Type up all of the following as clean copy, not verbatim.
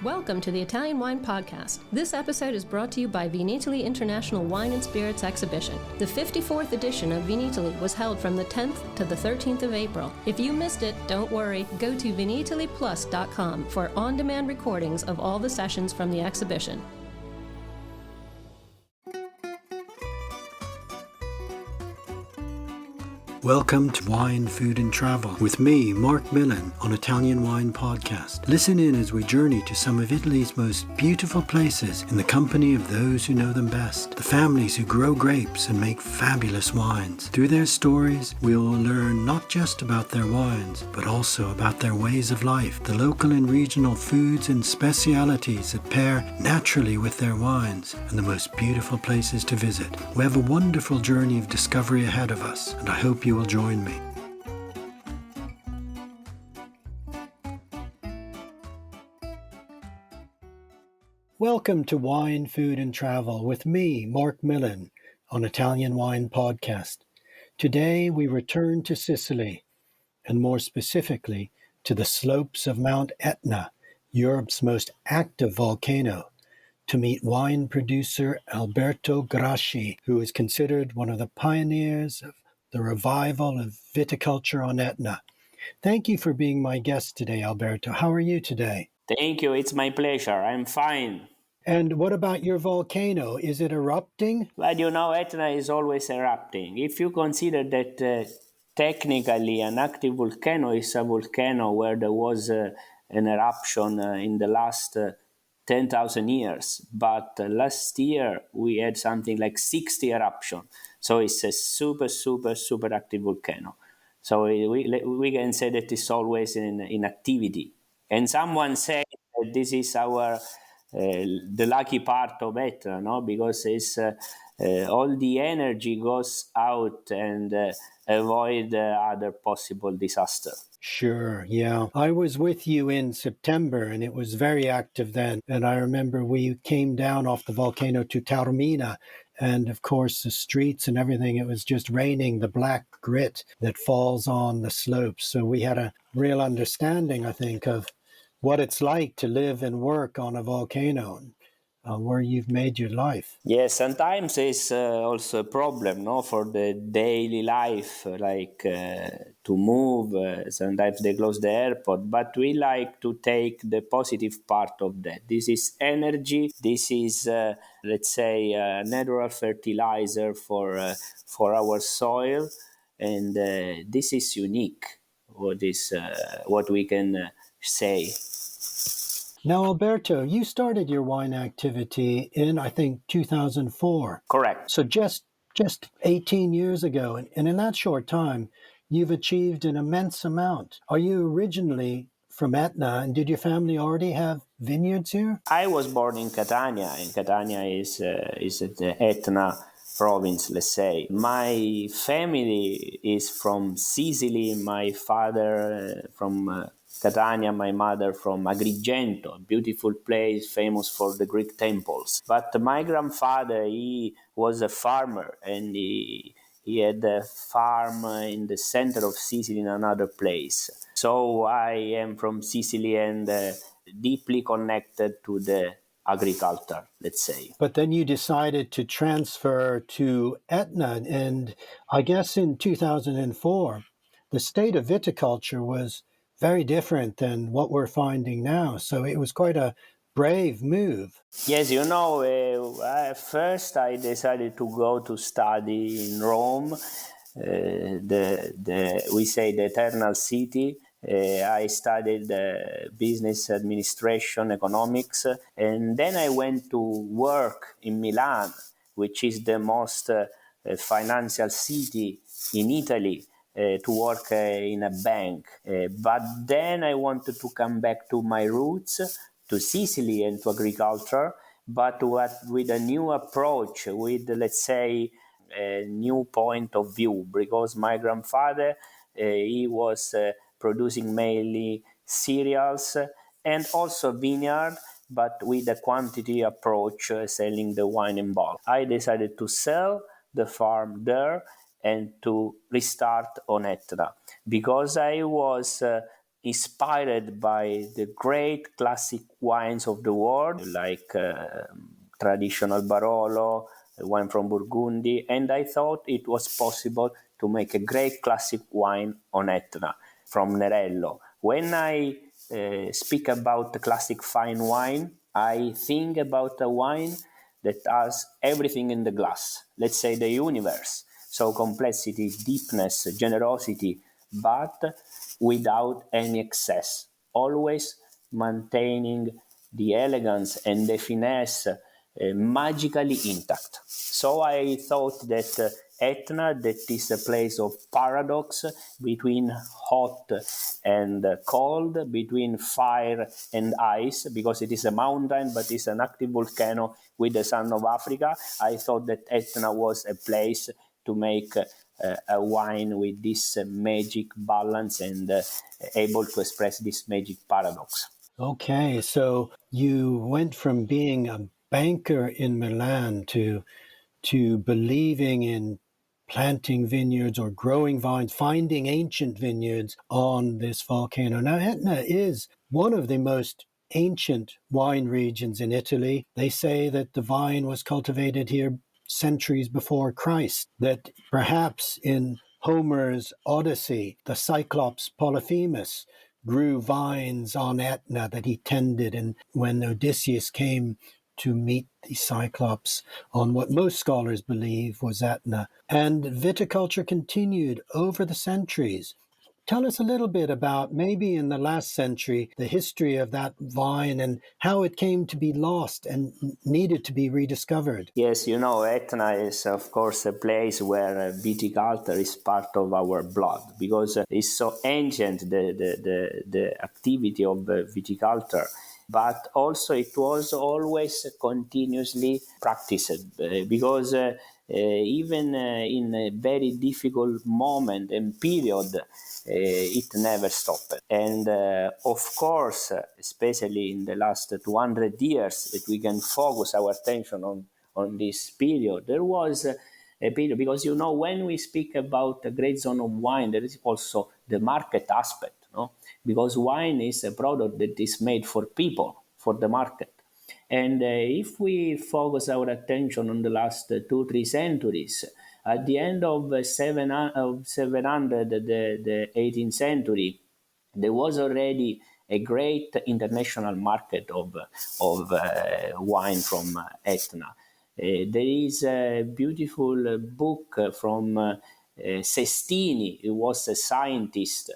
Welcome to the Italian Wine Podcast. This episode is brought to you by Vinitaly International Wine and Spirits Exhibition. The 54th edition of Vinitaly was held from the 10th to the 13th of April. If you missed it, don't worry. Go to vinitalyplus.com for on-demand recordings of all the sessions from the exhibition. Welcome to Wine, Food and Travel with me, Marc Millon, on Italian Wine Podcast. Listen in as we journey to some of Italy's most beautiful places in the company of those who know them best, the families who grow grapes and make fabulous wines. Through their stories, we will learn not just about their wines, but also about their ways of life, the local and regional foods and specialities that pair naturally with their wines, and the most beautiful places to visit. We have a wonderful journey of discovery ahead of us, and I hope you will join me. Welcome to Wine, Food and Travel with me, Marc Millon, on Italian Wine Podcast. Today we return to Sicily, and more specifically to the slopes of Mount Etna, Europe's most active volcano, to meet wine producer Alberto Graci, who is considered one of the pioneers of the revival of viticulture on Etna. Thank you for being my guest today, Alberto. How are you today? Thank you. It's my pleasure. I'm fine. And what about your volcano? Is it erupting? Well, Etna is always erupting. If you consider that technically an active volcano is a volcano where there was an eruption in the last 10,000 years, but last year we had something like 60 eruptions. So it's a super active volcano. So we can say that it's always in activity. And someone said that this is the lucky part of Etna, no? Because it's all the energy goes out and avoid other possible disaster. Sure, yeah. I was with you in September and it was very active then. And I remember we came down off the volcano to Taormina. And of course, the streets and everything, it was just raining the black grit that falls on the slopes. So we had a real understanding, I think, of what it's like to live and work on a volcano where you've made your life. Yes, sometimes it's also a problem, no, for the daily life, like to move. Sometimes they close the airport, but we like to take the positive part of that. This is energy. This is, let's say, natural fertilizer for our soil, and this is unique. What we can say. Now, Alberto, you started your wine activity in, I think, 2004. Correct. So just 18 years ago. And in that short time, you've achieved an immense amount. Are you originally from Etna, and did your family already have vineyards here? I was born in Catania, and Catania is the Etna province, let's say. My family is from Sicily. My father from Catania, my mother from Agrigento, a beautiful place famous for the Greek temples. But my grandfather, he was a farmer, and he had a farm in the center of Sicily in another place. So I am from Sicily and deeply connected to the agriculture, let's say. But then you decided to transfer to Etna, and I guess in 2004, the state of viticulture was very different than what we're finding now. So it was quite a brave move. Yes, first I decided to go to study in Rome, we say the Eternal City. I studied business administration, economics, and then I went to work in Milan, which is the most financial city in Italy. To work in a bank. But then I wanted to come back to my roots, to Sicily and to agriculture, but with a new approach, with, let's say, a new point of view, because my grandfather, he was producing mainly cereals and also vineyard, but with a quantity approach, selling the wine in bulk. I decided to sell the farm there and to restart on Etna, because I was inspired by the great classic wines of the world, like traditional Barolo, wine from Burgundy, and I thought it was possible to make a great classic wine on Etna from Nerello. When I speak about the classic fine wine, I think about a wine that has everything in the glass, let's say the universe. So complexity, deepness, generosity, but without any excess, always maintaining the elegance and the finesse magically intact. So I thought that Etna, that is a place of paradox between hot and cold, between fire and ice, because it is a mountain, but it's an active volcano with the sun of Africa. I thought that Etna was a place to make a wine with this magic balance and able to express this magic paradox. Okay, so you went from being a banker in Milan to believing in planting vineyards or growing vines, finding ancient vineyards on this volcano. Now, Etna is one of the most ancient wine regions in Italy. They say that the vine was cultivated here centuries before Christ, that perhaps in Homer's Odyssey, the Cyclops Polyphemus grew vines on Etna that he tended, and when Odysseus came to meet the Cyclops on what most scholars believe was Etna. And viticulture continued over the centuries. Tell us a little bit about, maybe in the last century, the history of that vine and how it came to be lost and needed to be rediscovered. Yes, Etna is, of course, a place where viticulture is part of our blood, because it's so ancient, the activity of viticulture. But also it was always continuously practiced, because even in a very difficult moment and period, it never stopped. And of course, especially in the last 200 years, that we can focus our attention on this period, there was a period, because when we speak about a great zone of wine, there is also the market aspect. Because wine is a product that is made for people, for the market. And if we focus our attention on the last 2-3 centuries, at the end of 700, the 18th century, there was already a great international market of wine from Etna. There is a beautiful book from Sestini, who was a scientist,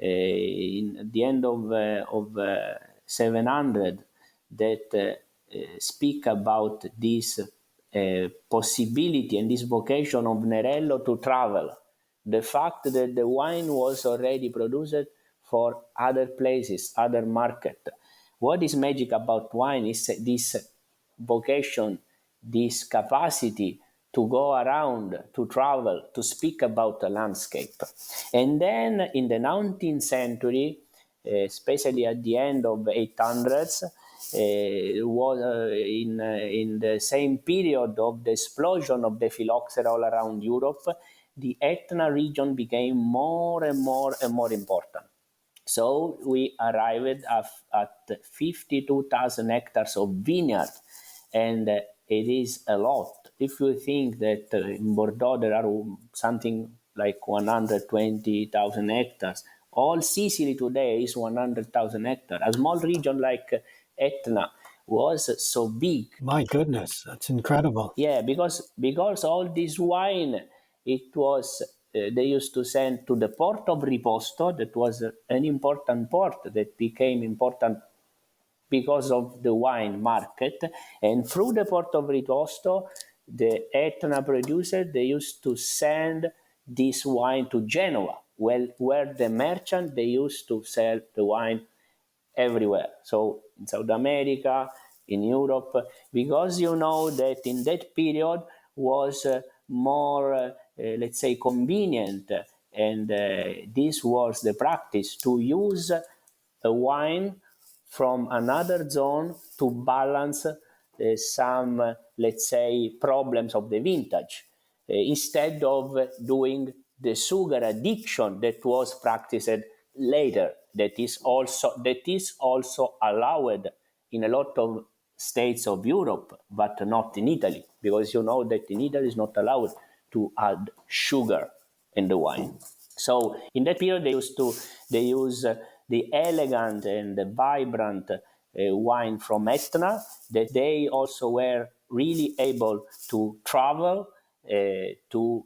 in the end of 700, that speak about this possibility and this vocation of Nerello to travel. The fact that the wine was already produced for other places, other market. What is magic about wine is this vocation, this capacity to go around, to travel, to speak about the landscape. And then in the 19th century, especially at the end of 800s, was in the same period of the explosion of the phylloxera all around Europe, the Etna region became more and more and more important. So we arrived at 52,000 hectares of vineyard, and it is a lot. If you think that in Bordeaux there are something like 120,000 hectares, all Sicily today is 100,000 hectares. A small region like Etna was so big. My goodness, that's incredible. Yeah, because all this wine, it was they used to send to the port of Riposto. That was an important port that became important because of the wine market. And through the port of Riposto, the Etna producer, they used to send this wine to Genoa, where the merchant, they used to sell the wine everywhere. So in South America, in Europe, because that in that period was more, let's say, convenient. And this was the practice, to use a wine from another zone to balance some, let's say, problems of the vintage, instead of doing the sugar addiction that was practiced later. that is also allowed in a lot of states of Europe, but not in Italy, because you know that in Italy is not allowed to add sugar in the wine. So in that period they use the elegant and the vibrant wine from Etna, that they also were really able to travel to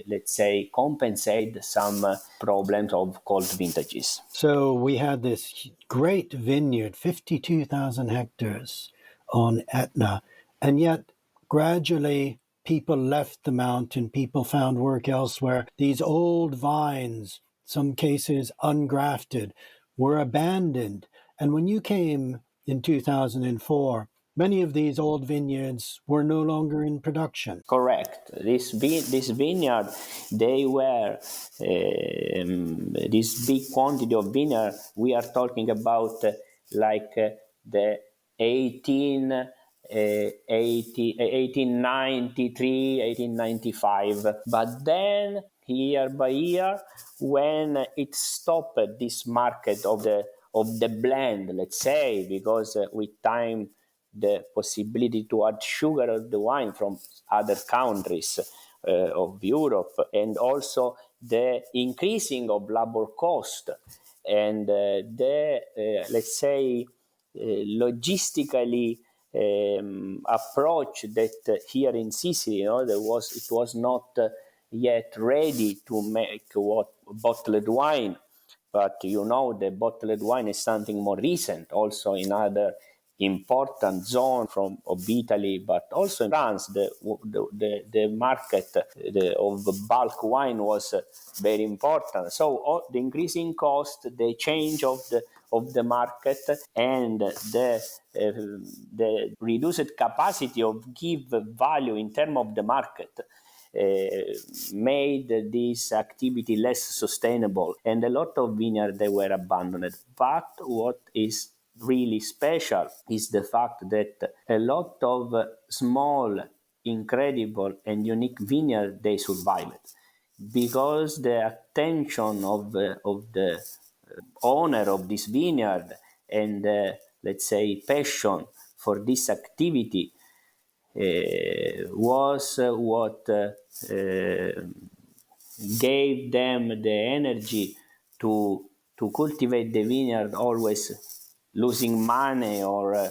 let's say compensate some problems of cold vintages. So we had this great vineyard, 52,000 hectares on Etna, and yet gradually people left the mountain, people found work elsewhere. These old vines, some cases ungrafted, were abandoned. And when you came in 2004, many of these old vineyards were no longer in production. Correct. This vineyard, they were this big quantity of vineyard. We are talking about the 1893, 1895. But then, year by year, when it stopped this market of the blend, let's say, because with time the possibility to add sugar of the wine from other countries of Europe, and also the increasing of labor cost and let's say logistically approach that here in Sicily, it was not yet ready to make bottled wine, but the bottled wine is something more recent, also in other important zone of Italy, but also in France, the market of bulk wine was very important. So the increasing cost, the change of the market, and the reduced capacity of give value in terms of the market made this activity less sustainable, and a lot of vineyards they were abandoned. But what is really special is the fact that a lot of small, incredible and unique vineyards they survived, because the attention of the owner of this vineyard and let's say passion for this activity was what gave them the energy to cultivate the vineyard, always losing money or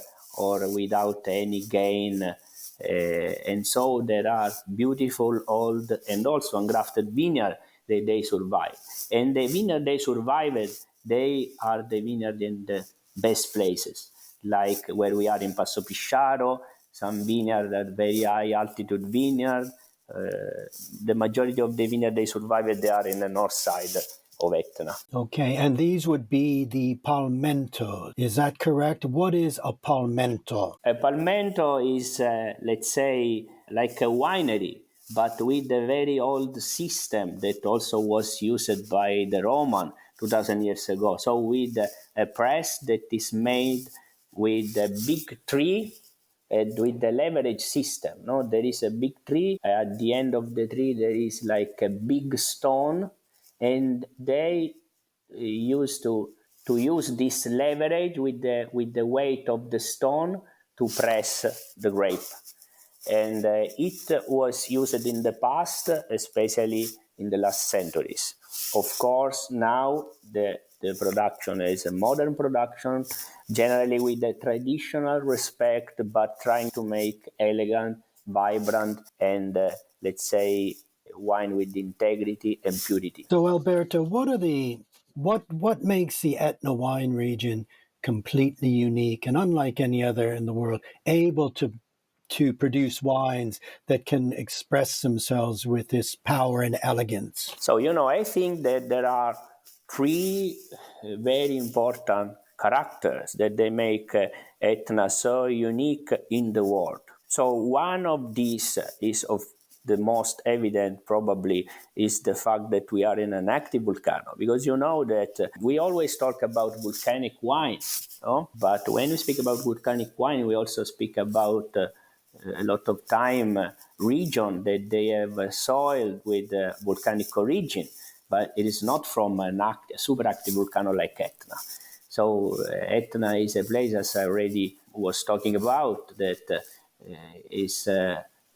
without any gain. And so there are beautiful old and also ungrafted vineyards that they survive. And the vineyard they survived, they are the vineyard in the best places, like where we are in Passopisciaro. Some vineyards are very high altitude vineyard. The majority of the vineyard they survived, they are in the north side of Etna. Okay, and these would be the palmento. Is that correct? What is a palmento? A palmento is, let's say, like a winery, but with a very old system that also was used by the Roman 2,000 years ago. So with a press that is made with a big tree and with the leverage system. No, there is a big tree. At the end of the tree, there is like a big stone, and they used to use this leverage with the weight of the stone to press the grape. And it was used in the past, especially in the last centuries. Of course, now the production is a modern production, generally with the traditional respect, but trying to make elegant, vibrant, and let's say wine with integrity and purity. So, Alberto, what makes the Etna wine region completely unique and unlike any other in the world, able to produce wines that can express themselves with this power and elegance? So, I think that there are three very important characters that they make Etna so unique in the world. So one of these is of the most evident probably is the fact that we are in an active volcano, because that we always talk about volcanic wine, but when we speak about volcanic wine, we also speak about a lot of time region that they have soil with volcanic origin. but it is not from a super active volcano like Etna. So Etna is a place, as I already was talking about, that is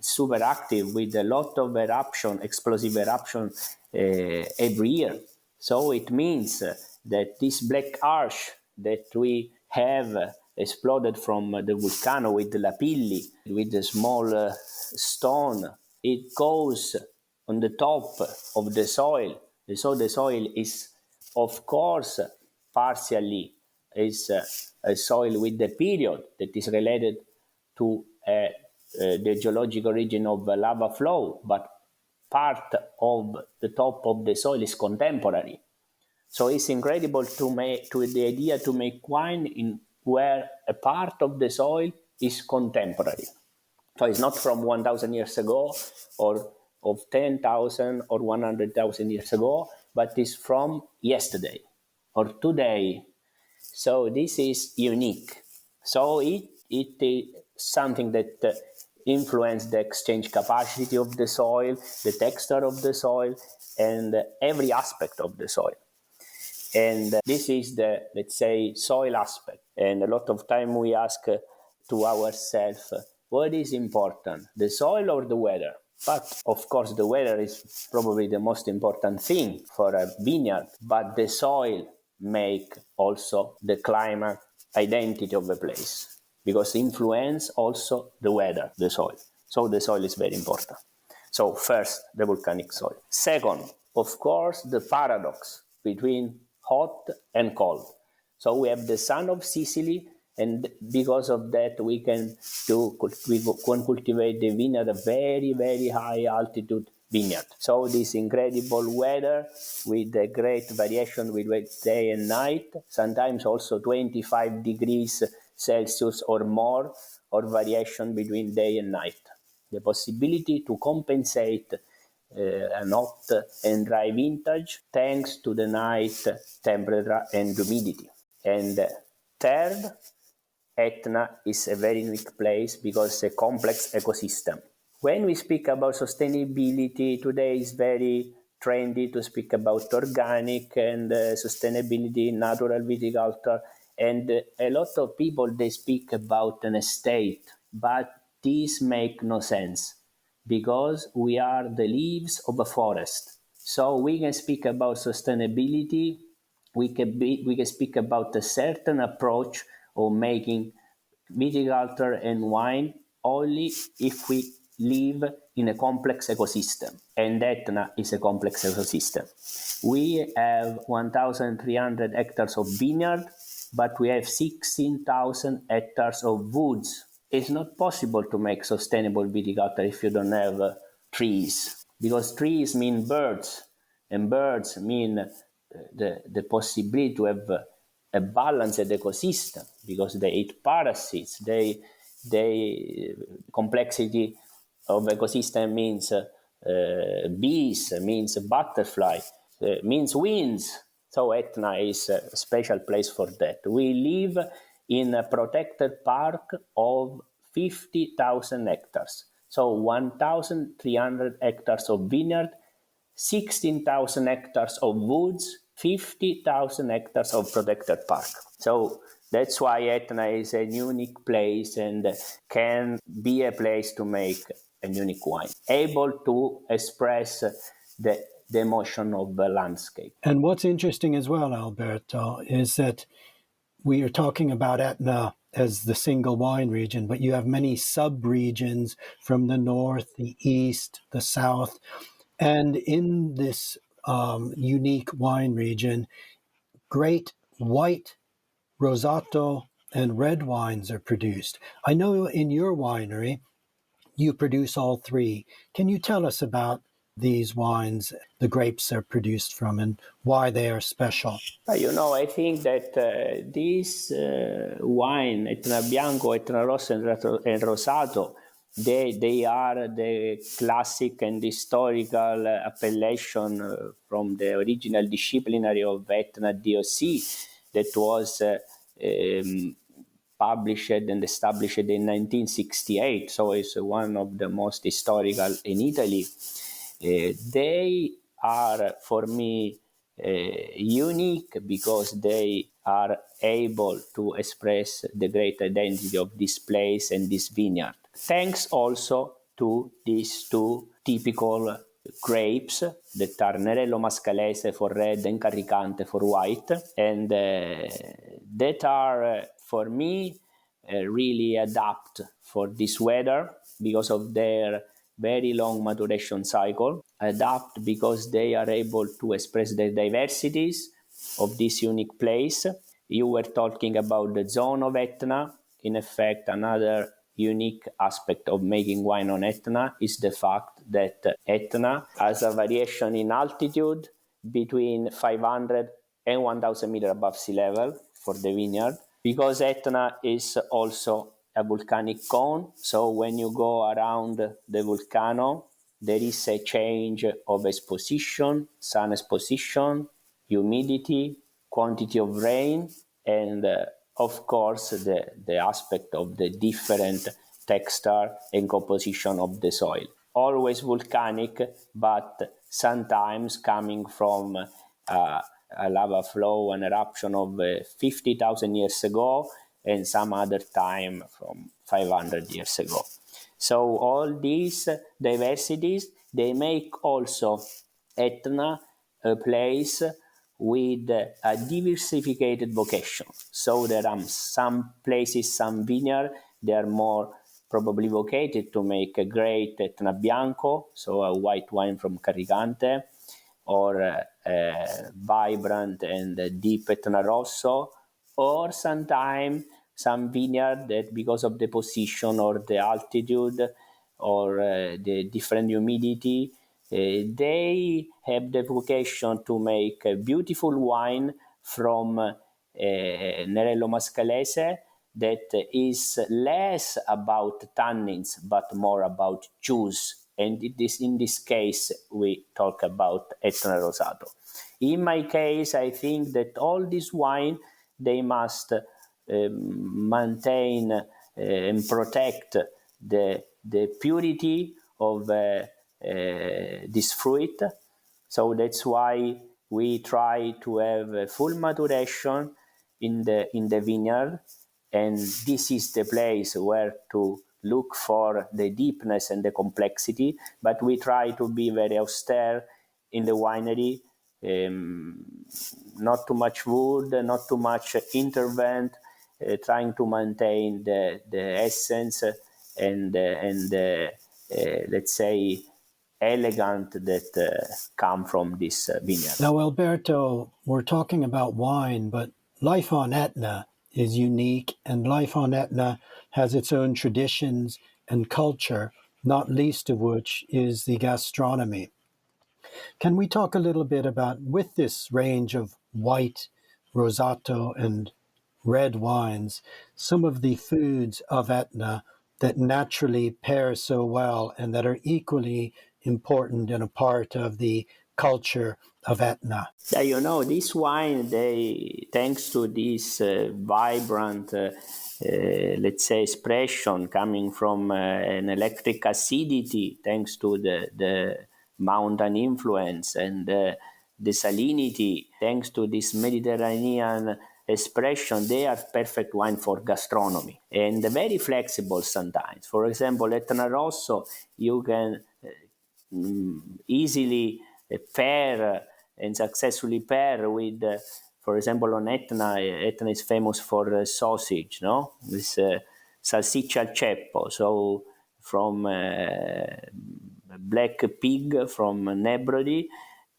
super active with a lot of eruption, explosive eruption every year. So it means that this black ash that we have exploded from the volcano with the lapilli, with the small stone, it goes on the top of the soil. So the soil is, of course, partially is a soil with the period that is related to the geological region of lava flow, but part of the top of the soil is contemporary. So it's incredible to the idea to make wine in where a part of the soil is contemporary. So it's not from 1,000 years ago or of 10,000 or 100,000 years ago, but it's from yesterday or today. So this is unique. So it is something that influences the exchange capacity of the soil, the texture of the soil, and every aspect of the soil. And this is the, let's say, soil aspect. And a lot of time we ask to ourselves, what is important, the soil or the weather? But of course, the weather is probably the most important thing for a vineyard, but the soil make also the climate identity of a place, because influence also the weather, the soil. So the soil is very important. So first, the volcanic soil. Second, of course, the paradox between hot and cold. So we have the sun of Sicily, and because of that we can cultivate the vineyard at a very, very high altitude vineyard. So this incredible weather with a great variation between day and night, sometimes also 25 degrees Celsius or more, or variation between day and night. The possibility to compensate an hot and dry vintage thanks to the night temperature and humidity. And third, Etna is a very unique place because it's a complex ecosystem. When we speak about sustainability, today is very trendy to speak about organic and sustainability, natural viticulture, and a lot of people, they speak about an estate, but this makes no sense because we are the leaves of a forest. So we can speak about sustainability, we can speak about a certain approach of making viticulture and wine only if we live in a complex ecosystem. And Etna is a complex ecosystem. We have 1,300 hectares of vineyard, but we have 16,000 hectares of woods. It's not possible to make sustainable viticulture if you don't have trees, because trees mean birds, and birds mean the possibility to have a balanced ecosystem, because they eat parasites. They complexity of ecosystem means bees, means butterfly, means winds. So Etna is a special place for that. We live in a protected park of 50,000 hectares. So 1,300 hectares of vineyard, 16,000 hectares of woods, 50,000 hectares of protected park. So that's why Etna is a unique place and can be a place to make a unique wine, able to express the emotion of the landscape. And what's interesting as well, Alberto, is that we are talking about Etna as the single wine region, but you have many sub-regions from the north, the east, the south. And in this unique wine region, great white, rosato, and red wines are produced. I know in your winery, you produce all three. Can you tell us about these wines, the grapes are produced from, and why they are special? I think that this wine, Etna Bianco, Etna Rosso, and Rosato, they are the classic and historical appellation from the original disciplinary of Etna DOC that was published and established in 1968. So it's one of the most historical in Italy. They are for me unique because they are able to express the great identity of this place and this vineyard. Thanks also to these two typical grapes that are Nerello Mascalese for red and Carricante for white, and that are for me really adapt for this weather because of their very long maturation cycle, adapt because they are able to express the diversities of this unique place. You were talking about the zone of Etna. In effect, another unique aspect of making wine on Etna is the fact that Etna has a variation in altitude between 500 and 1,000 meters above sea level for the vineyard, because Etna is also a volcanic cone. So when you go around the volcano, there is a change of exposition, sun exposition, humidity, quantity of rain, and of course the aspect of the different texture and composition of the soil. Always volcanic, but sometimes coming from a lava flow, an eruption of 50,000 years ago, and some other time from 500 years ago. So all these diversities, they make also Etna a place with a diversified vocation. So there are some places, some vineyards, they are more probably vocated to make a great Etna Bianco, so a white wine from Carricante, or vibrant and deep Etna Rosso, or sometimes some vineyard that, because of the position or the altitude or the different humidity, they have the vocation to make a beautiful wine from Nerello Mascalese that is less about tannins but more about juice. And in this case, we talk about Etna Rosato. In my case, I think that all this wine, they must maintain and protect the purity of this fruit. So that's why we try to have full maturation in the vineyard, and this is the place where to look for the deepness and the complexity, but we try to be very austere in the winery, not too much wood, not too much intervent, trying to maintain the essence and let's say elegant that come from this vineyard. Now, Alberto, we're talking about wine, but life on Etna is unique, and life on Etna has its own traditions and culture, not least of which is the gastronomy. Can we talk a little bit about, with this range of white, rosato, and red wines, some of the foods of Etna that naturally pair so well and that are equally important and a part of the culture of Etna? Yeah, this wine, thanks to this vibrant, let's say, expression coming from an electric acidity, thanks to the mountain influence and the salinity, thanks to this Mediterranean expression, they are perfect wine for gastronomy and very flexible sometimes. For example, Etna Rosso, you can easily pair and successfully pair with, for example, on Etna is famous for sausage, no? This salsiccia al ceppo, so from black pig from Nebrodi,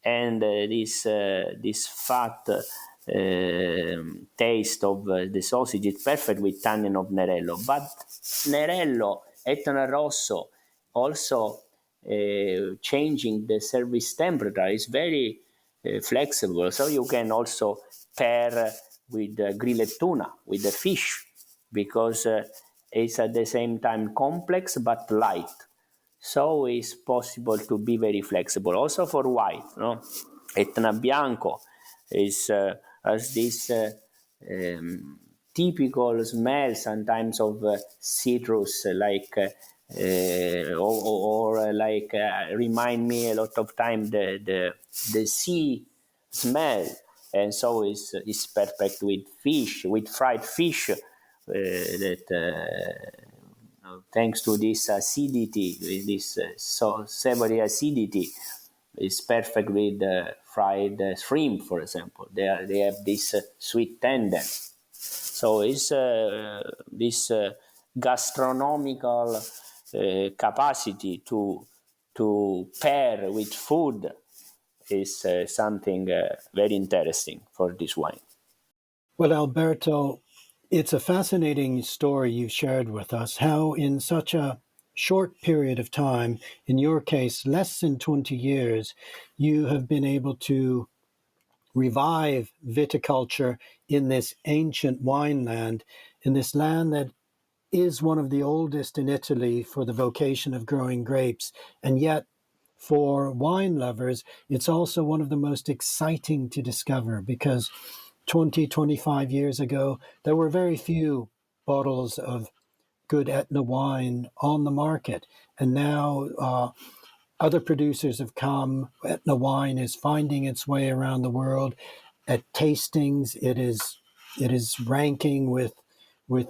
and this fat taste of the sausage is perfect with tannin of Nerello. But Nerello, Etna Rosso, also changing the service temperature is very flexible. So you can also pair with grilled tuna, with the fish, because it's at the same time complex but light. So it's possible to be very flexible. Also for white, no? Etna Bianco has this typical smell sometimes of citrus, like remind me a lot of time the sea smell, and so it's perfect with fish, with fried fish. Thanks to this acidity, this savory acidity, it's perfect with fried shrimp, for example. They have this sweet tender. So it's this gastronomical capacity to pair with food is something very interesting for this wine. Well, Alberto, it's a fascinating story you've shared with us, how in such a short period of time, in your case, less than 20 years, you have been able to revive viticulture in this ancient wineland, in this land that is one of the oldest in Italy for the vocation of growing grapes. And yet, for wine lovers, it's also one of the most exciting to discover, because 25 years ago, there were very few bottles of good Etna wine on the market. And now other producers have come. Etna wine is finding its way around the world. At tastings, it is ranking with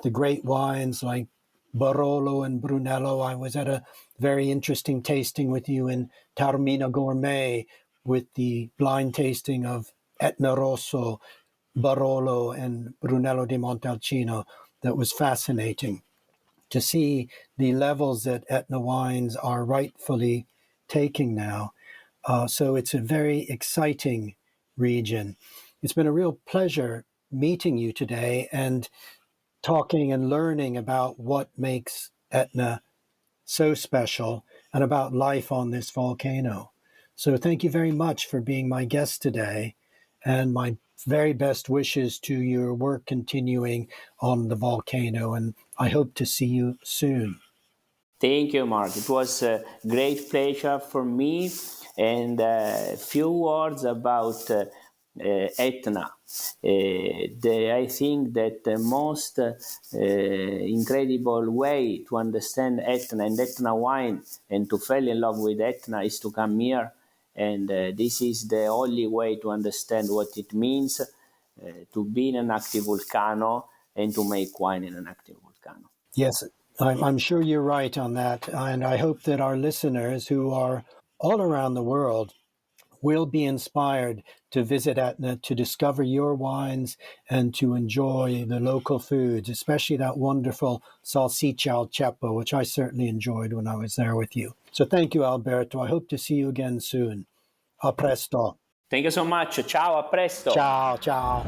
the great wines like Barolo and Brunello. I was at a very interesting tasting with you in Taormina Gourmet with the blind tasting of Etna Rosso, Barolo, and Brunello di Montalcino. That was fascinating to see the levels that Etna wines are rightfully taking now. So it's a very exciting region. It's been a real pleasure meeting you today and talking and learning about what makes Etna so special and about life on this volcano. So thank you very much for being my guest today, and my very best wishes to your work continuing on the volcano, and I hope to see you soon. Thank you, Mark. It was a great pleasure for me. And a few words about Etna. I think that the most incredible way to understand Etna and Etna wine and to fall in love with Etna is to come here. And this is the only way to understand what it means to be in an active volcano and to make wine in an active volcano. Yes, I'm sure you're right on that. And I hope that our listeners who are all around the world will be inspired to visit Etna, to discover your wines and to enjoy the local foods, especially that wonderful salsiccia al ceppo, which I certainly enjoyed when I was there with you. So thank you, Alberto. I hope to see you again soon. A presto. Thank you so much. Ciao, a presto. Ciao, ciao.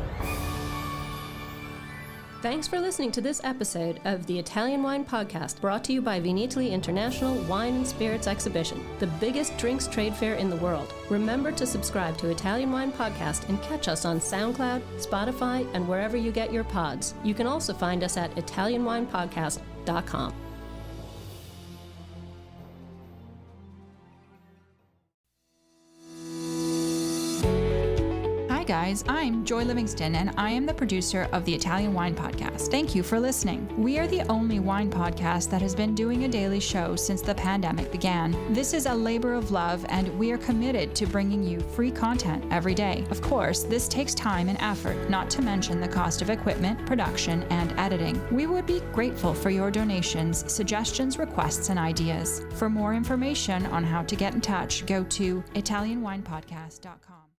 Thanks for listening to this episode of the Italian Wine Podcast, brought to you by Vinitaly International Wine and Spirits Exhibition, the biggest drinks trade fair in the world. Remember to subscribe to Italian Wine Podcast and catch us on SoundCloud, Spotify, and wherever you get your pods. You can also find us at ItalianWinePodcast.com. Hi guys, I'm Joy Livingston and I am the producer of the Italian Wine Podcast. Thank you for listening. We are the only wine podcast that has been doing a daily show since the pandemic began. This is a labor of love and we are committed to bringing you free content every day. Of course, this takes time and effort, not to mention the cost of equipment, production, and editing. We would be grateful for your donations, suggestions, requests, and ideas. For more information on how to get in touch, go to ItalianWinePodcast.com.